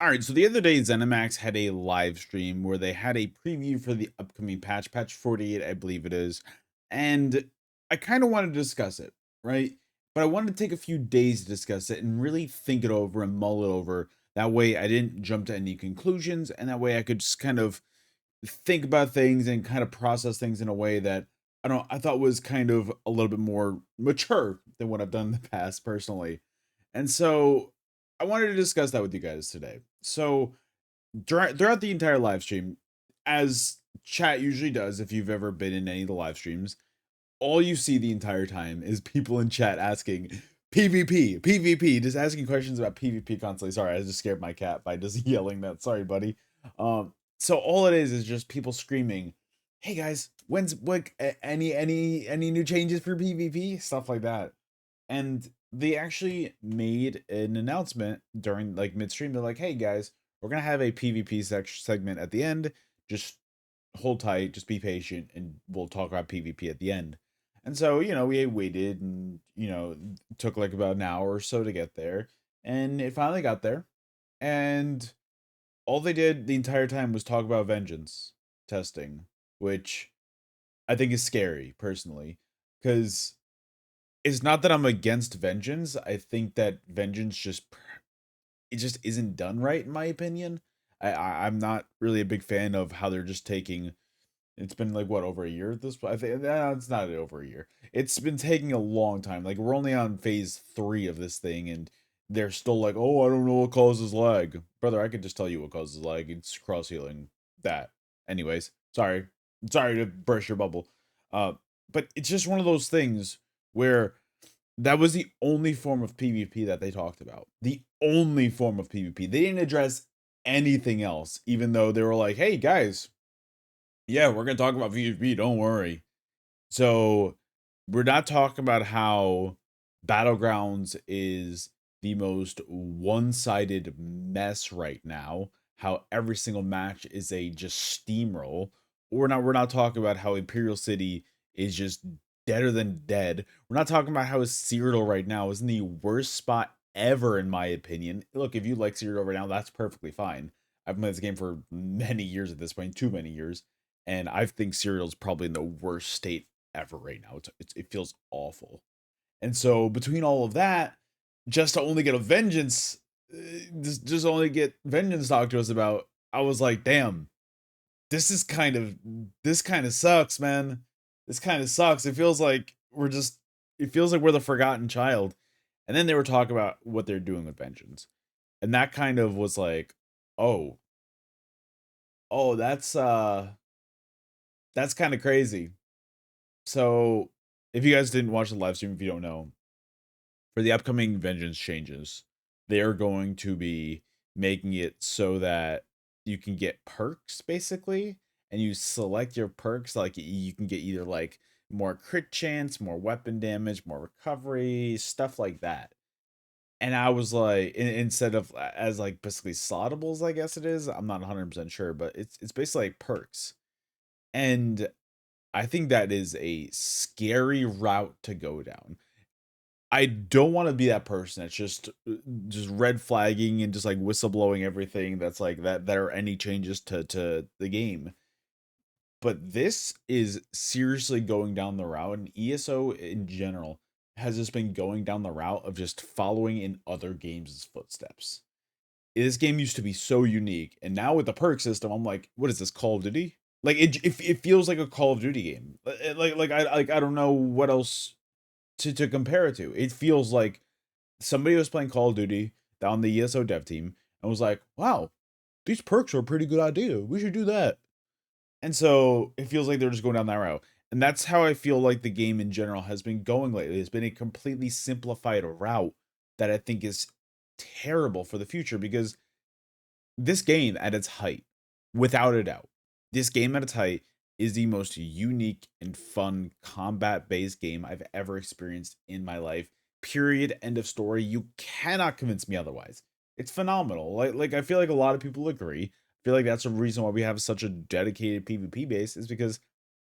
All right, so the other day, Zenimax had a live stream where they had a preview for the upcoming patch 48, I believe it is. And I kind of wanted to discuss it, right? But I wanted to take a few days to discuss it and really think it over and mull it over. That way, I didn't jump to any conclusions, and that way, I could just kind of think about things and kind of process things in a way that I thought was kind of a little bit more mature than what I've done in the past personally. And so I wanted to discuss that with you guys today. So throughout the entire live stream, as chat usually does, if you've ever been in any of the live streams, all you see the entire time is people in chat asking PvP, PvP, just asking questions about PvP constantly. Sorry, I just scared my cat by just yelling that. Sorry, buddy. So all it is just people screaming, "Hey guys, when's what? Any new changes for PvP?" Stuff like that. And they actually made an announcement during like midstream. They're like, "Hey guys, we're gonna have a PvP segment at the end. Just hold tight, just be patient, and we'll talk about PvP at the end." And so, we waited and, took like about an hour or so to get there. And it finally got there. And all they did the entire time was talk about vengeance testing, which I think is scary personally. Because it's not that I'm against vengeance. I think that vengeance it just isn't done right in my opinion. I'm not really a big fan of how they're just taking. It's been like what, over a year at this point. I think it's not over a year. It's been taking a long time. Like we're only on phase 3 of this thing, and they're still like, "Oh, I don't know what causes lag, brother." I could just tell you what causes lag. It's cross healing. That. Anyways, sorry to burst your bubble. Uh, but it's just one of those things where that was the only form of PvP that they talked about. The only form of PvP. They didn't address anything else, even though they were like, "Hey guys, yeah, we're gonna talk about PvP. Don't worry." So we're not talking about how Battlegrounds is the most one-sided mess right now. How every single match is a just steamroll. Or we're not talking about how Imperial City is just deader than dead. We're not talking about how Cyrodiil right now is in the worst spot ever, in my opinion. Look, if you like Cyrodiil right now, that's perfectly fine. I've played this game for many years at this point, too many years, and I think Cyrodiil's probably in the worst state ever right now. It feels awful. And so between all of that, just to only get a vengeance, just only get vengeance talked to us about, I was like, damn, this kind of sucks, man. This kind of sucks. It feels like we're the forgotten child. And then they were talking about what they're doing with vengeance, and that kind of was like, oh, oh, that's kind of crazy. So if you guys didn't watch the live stream, if you don't know, for the upcoming vengeance changes, they are going to be making it so that you can get perks basically, and you select your perks. Like you can get either like more crit chance, more weapon damage, more recovery, stuff like that. And I was like, instead of as like basically slottables, I guess it is. I'm not 100% sure, but it's basically like perks. And I think that is a scary route to go down. I don't want to be that person that's just red flagging and just like whistleblowing everything that's like that there are any changes to the game. But this is seriously going down the route, and ESO in general has just been going down the route of just following in other games' footsteps. This game used to be so unique, and now with the perk system, I'm like, what is this, Call of Duty? Like it feels like a Call of Duty game. I don't know what else to compare it to. It feels like somebody was playing Call of Duty down the ESO dev team and was like, "Wow, these perks are a pretty good idea. We should do that." And so it feels like they're just going down that route. And that's how I feel like the game in general has been going lately. It's been a completely simplified route that I think is terrible for the future, because this game at its height, without a doubt, this game at its height is the most unique and fun combat-based game I've ever experienced in my life. Period. End of story. You cannot convince me otherwise. It's phenomenal. Like I feel like a lot of people agree. I feel like that's the reason why we have such a dedicated PvP base, is because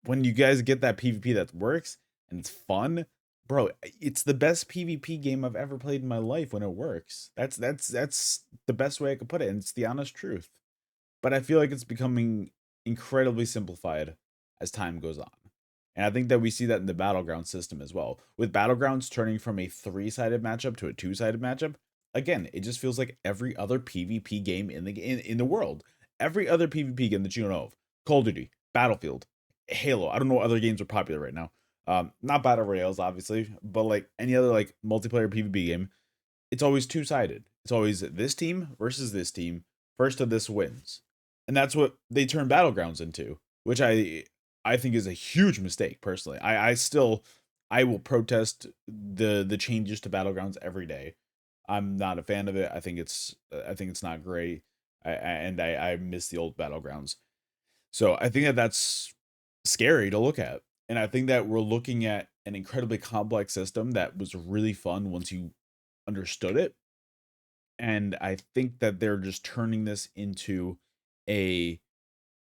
when you guys get that PvP that works and it's fun, bro, it's the best PvP game I've ever played in my life when it works. That's the best way I could put it, and it's the honest truth. But I feel like it's becoming incredibly simplified as time goes on. And I think that we see that in the battleground system as well. With battlegrounds turning from a three-sided matchup to a two-sided matchup, again, it just feels like every other PvP game in the world. Every other PvP game that you know of. Call of Duty, Battlefield, Halo. I don't know what other games are popular right now. Not battle royales, obviously, but like any other like multiplayer PvP game, it's always two-sided. It's always this team versus this team. First of this wins. And that's what they turn battlegrounds into, which I think is a huge mistake personally. I will protest the changes to battlegrounds every day. I'm not a fan of it. I think it's not great. I miss the old battlegrounds. So I think that that's scary to look at. And I think that we're looking at an incredibly complex system that was really fun once you understood it. And I think that they're just turning this into a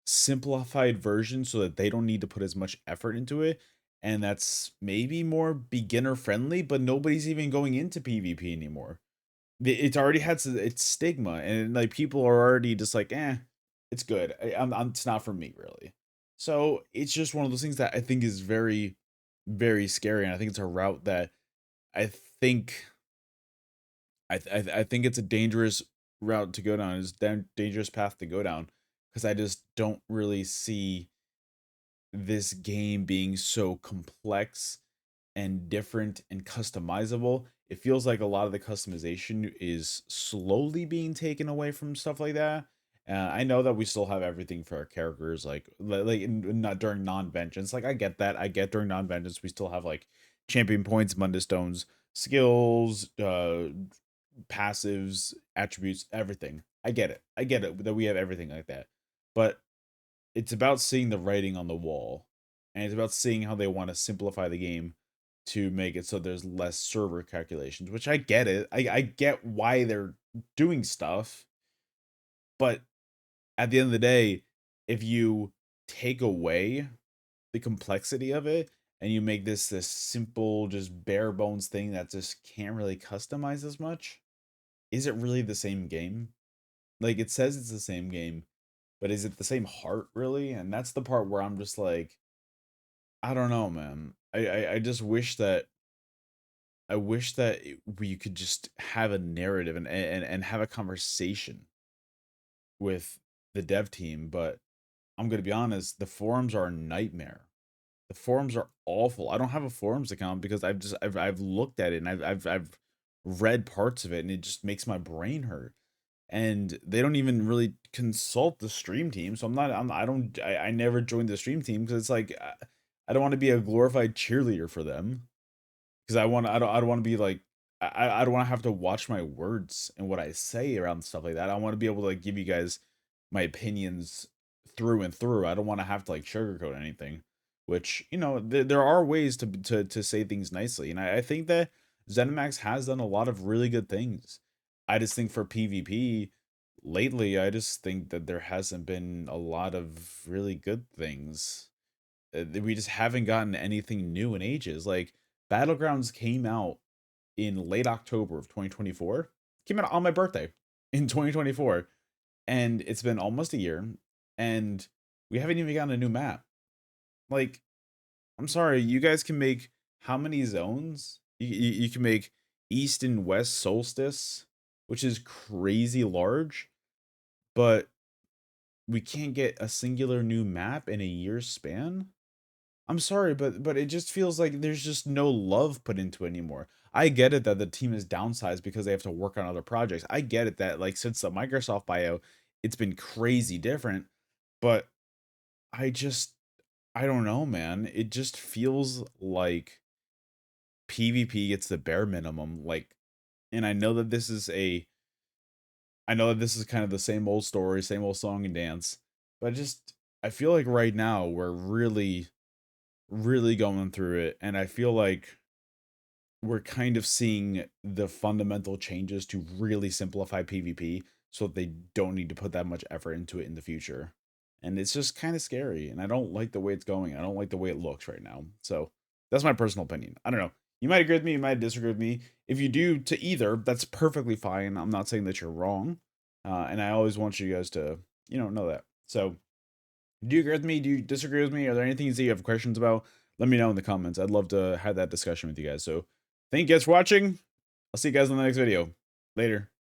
simplified version so that they don't need to put as much effort into it. And that's maybe more beginner friendly, but nobody's even going into PvP anymore. It's already had its stigma, and like people are already just like, it's good. It's not for me really. So it's just one of those things that I think is very, very scary, and I think it's a route that I think I think it's a dangerous route to go down. It's a dangerous path to go down because I just don't really see this game being so complex and different and customizable. It feels like a lot of the customization is slowly being taken away from stuff like that. I know that we still have everything for our characters, not during non-vengeance. Like I get that. I get during non-vengeance we still have like champion points, Munda stones, skills, passives, attributes, everything. I get it. I get it that we have everything like that. But it's about seeing the writing on the wall. And it's about seeing how they want to simplify the game to make it so there's less server calculations, which I get it. I get why they're doing stuff, but at the end of the day, if you take away the complexity of it and you make this simple, just bare bones thing that just can't really customize as much, is it really the same game? Like it says it's the same game, but is it the same heart really? And that's the part where I'm just like, I don't know, man. I just wish that we could just have a narrative and have a conversation with the dev team, but I'm gonna be honest, the forums are a nightmare. The forums are awful. I don't have a forums account because I've looked at it and I've read parts of it and it just makes my brain hurt. And they don't even really consult the stream team. So I never joined the stream team because it's like I don't want to be a glorified cheerleader for them because I don't want to be like I don't want to have to watch my words and what I say around stuff like that. I want to be able to like give you guys my opinions through and through. I don't want to have to like sugarcoat anything, which there are ways to say things nicely, and I think that Zenimax has done a lot of really good things. I just think for PvP lately, I just think that there hasn't been a lot of really good things. We just haven't gotten anything new in ages. Like Battlegrounds came out in late October of 2024. Came out on my birthday in 2024, and it's been almost a year, and we haven't even gotten a new map. Like, I'm sorry, you guys can make how many zones? You can make East and West Solstice, which is crazy large, but we can't get a singular new map in a year's span. I'm sorry, but it just feels like there's just no love put into it anymore. I get it that the team is downsized because they have to work on other projects. I get it that like since the Microsoft buyout, it's been crazy different, but I just I don't know, man. It just feels like PvP gets the bare minimum. Like, and I know that this is kind of the same old story, same old song and dance, but I feel like right now we're really, really going through it, and I feel like we're kind of seeing the fundamental changes to really simplify PvP so that they don't need to put that much effort into it in the future. And it's just kind of scary, and I don't like the way it's going. I don't like the way it looks right now. So that's my personal opinion. I don't know. You might agree with me, you might disagree with me. If you do to either, that's perfectly fine. I'm not saying that you're wrong. And I always want you guys to, know that. So, do you agree with me? Do you disagree with me? Are there any things that you have questions about? Let me know in the comments. I'd love to have that discussion with you guys. So, thank you guys for watching. I'll see you guys in the next video. Later.